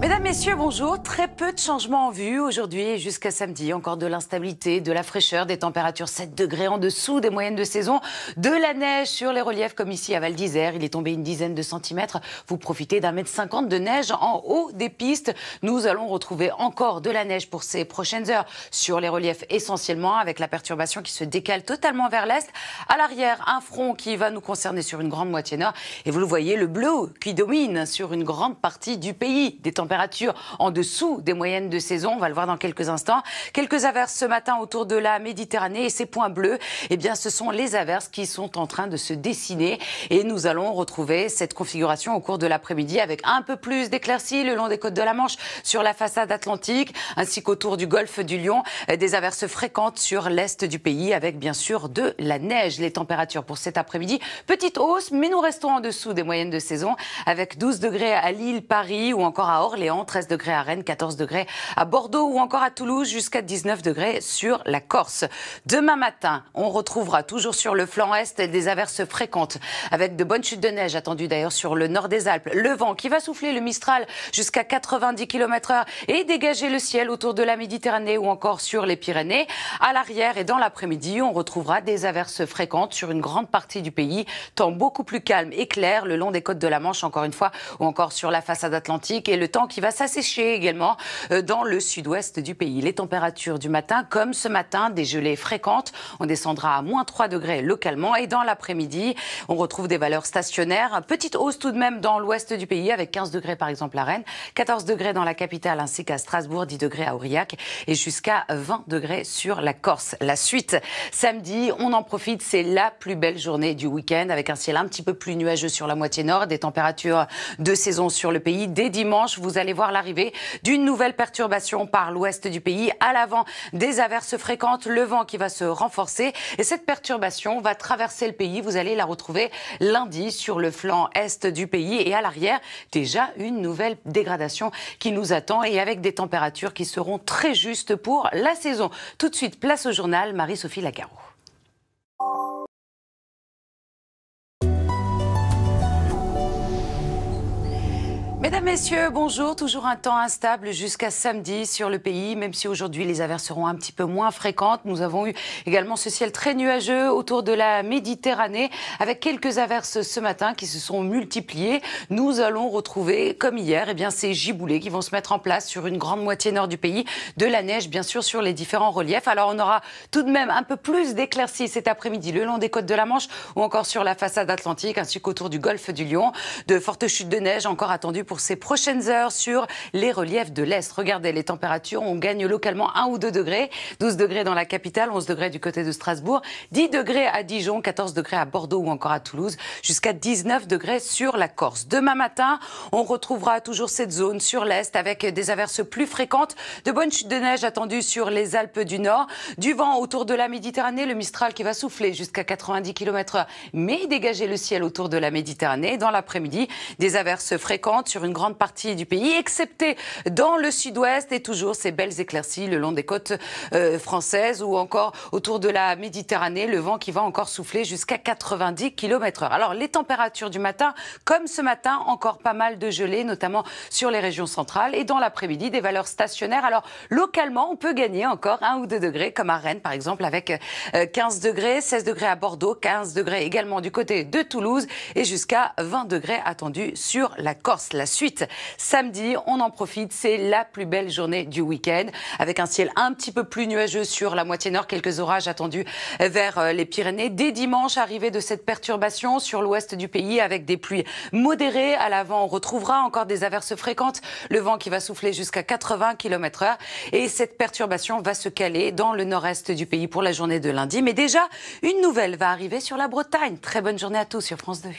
Mesdames, Messieurs, bonjour. Très peu de changements en vue aujourd'hui et jusqu'à samedi. Encore de l'instabilité, de la fraîcheur, des températures 7 degrés en dessous des moyennes de saison, de la neige sur les reliefs comme ici à Val d'Isère. Il est tombé une dizaine de centimètres. Vous profitez d'1,50 m de neige en haut des pistes. Nous allons retrouver encore de la neige pour ces prochaines heures sur les reliefs essentiellement avec la perturbation qui se décale totalement vers l'est. À l'arrière, un front qui va nous concerner sur une grande moitié nord. Et vous le voyez, le bleu qui domine sur une grande partie du pays. Des températures en dessous des moyennes de saison, on va le voir dans quelques instants. Quelques averses ce matin autour de la Méditerranée et ces points bleus, eh bien, ce sont les averses qui sont en train de se dessiner et nous allons retrouver cette configuration au cours de l'après-midi avec un peu plus d'éclaircies le long des côtes de la Manche sur la façade atlantique ainsi qu'autour du golfe du Lion. Des averses fréquentes sur l'est du pays avec bien sûr de la neige. Les températures pour cet après-midi, petite hausse, mais nous restons en dessous des moyennes de saison avec 12 degrés à Lille, Paris ou encore à Orléans, 13 degrés à Rennes, 14 degrés à Bordeaux ou encore à Toulouse, jusqu'à 19 degrés sur la Corse. Demain matin, on retrouvera toujours sur le flanc est des averses fréquentes avec de bonnes chutes de neige attendues d'ailleurs sur le nord des Alpes. Le vent qui va souffler le Mistral jusqu'à 90 km/h et dégager le ciel autour de la Méditerranée ou encore sur les Pyrénées. À l'arrière et dans l'après-midi, on retrouvera des averses fréquentes sur une grande partie du pays, temps beaucoup plus calme et clair le long des côtes de la Manche encore une fois ou encore sur la façade atlantique et le temps qui va s'assécher également dans le sud-ouest du pays. Les températures du matin, comme ce matin, des gelées fréquentes. On descendra à -3 degrés localement et dans l'après-midi, on retrouve des valeurs stationnaires. Petite hausse tout de même dans l'ouest du pays avec 15 degrés par exemple à Rennes, 14 degrés dans la capitale ainsi qu'à Strasbourg, 10 degrés à Aurillac et jusqu'à 20 degrés sur la Corse. La suite, samedi, on en profite, c'est la plus belle journée du week-end avec un ciel un petit peu plus nuageux sur la moitié nord, des températures de saison sur le pays. Dès dimanche, vous allez voir l'arrivée d'une nouvelle perturbation par l'ouest du pays. À l'avant, des averses fréquentes, le vent qui va se renforcer. Et cette perturbation va traverser le pays. Vous allez la retrouver lundi sur le flanc est du pays. Et à l'arrière, déjà une nouvelle dégradation qui nous attend et avec des températures qui seront très justes pour la saison. Tout de suite, place au journal, Marie-Sophie Lacaro. Mesdames, Messieurs, bonjour. Toujours un temps instable jusqu'à samedi sur le pays, même si aujourd'hui les averses seront un petit peu moins fréquentes. Nous avons eu également ce ciel très nuageux autour de la Méditerranée avec quelques averses ce matin qui se sont multipliées. Nous allons retrouver, comme hier, ces giboulées qui vont se mettre en place sur une grande moitié nord du pays. De la neige, bien sûr, sur les différents reliefs. Alors, on aura tout de même un peu plus d'éclaircies cet après-midi le long des côtes de la Manche ou encore sur la façade atlantique ainsi qu'autour du golfe du Lion. De fortes chutes de neige encore attendues pour ces prochaines heures sur les reliefs de l'Est. Regardez les températures, on gagne localement 1 ou 2 degrés. 12 degrés dans la capitale, 11 degrés du côté de Strasbourg, 10 degrés à Dijon, 14 degrés à Bordeaux ou encore à Toulouse, jusqu'à 19 degrés sur la Corse. Demain matin, on retrouvera toujours cette zone sur l'Est avec des averses plus fréquentes, de bonnes chutes de neige attendues sur les Alpes du Nord, du vent autour de la Méditerranée, le Mistral qui va souffler jusqu'à 90 km/h, mais dégager le ciel autour de la Méditerranée. Dans l'après-midi, des averses fréquentes sur une grande partie du pays, excepté dans le sud-ouest et toujours ces belles éclaircies le long des côtes françaises ou encore autour de la Méditerranée, le vent qui va encore souffler jusqu'à 90 km/h. Alors les températures du matin, comme ce matin, encore pas mal de gelées, notamment sur les régions centrales et dans l'après-midi, des valeurs stationnaires. Alors localement, on peut gagner encore 1 ou 2 degrés comme à Rennes par exemple avec 15 degrés, 16 degrés à Bordeaux, 15 degrés également du côté de Toulouse et jusqu'à 20 degrés attendus sur la Corse. La suite, samedi, on en profite, c'est la plus belle journée du week-end avec un ciel un petit peu plus nuageux sur la moitié nord, quelques orages attendus vers les Pyrénées. Dès dimanche, arrivée de cette perturbation sur l'ouest du pays avec des pluies modérées. À l'avant, on retrouvera encore des averses fréquentes, le vent qui va souffler jusqu'à 80 km/h et cette perturbation va se caler dans le nord-est du pays pour la journée de lundi. Mais déjà, une nouvelle va arriver sur la Bretagne. Très bonne journée à tous sur France 2.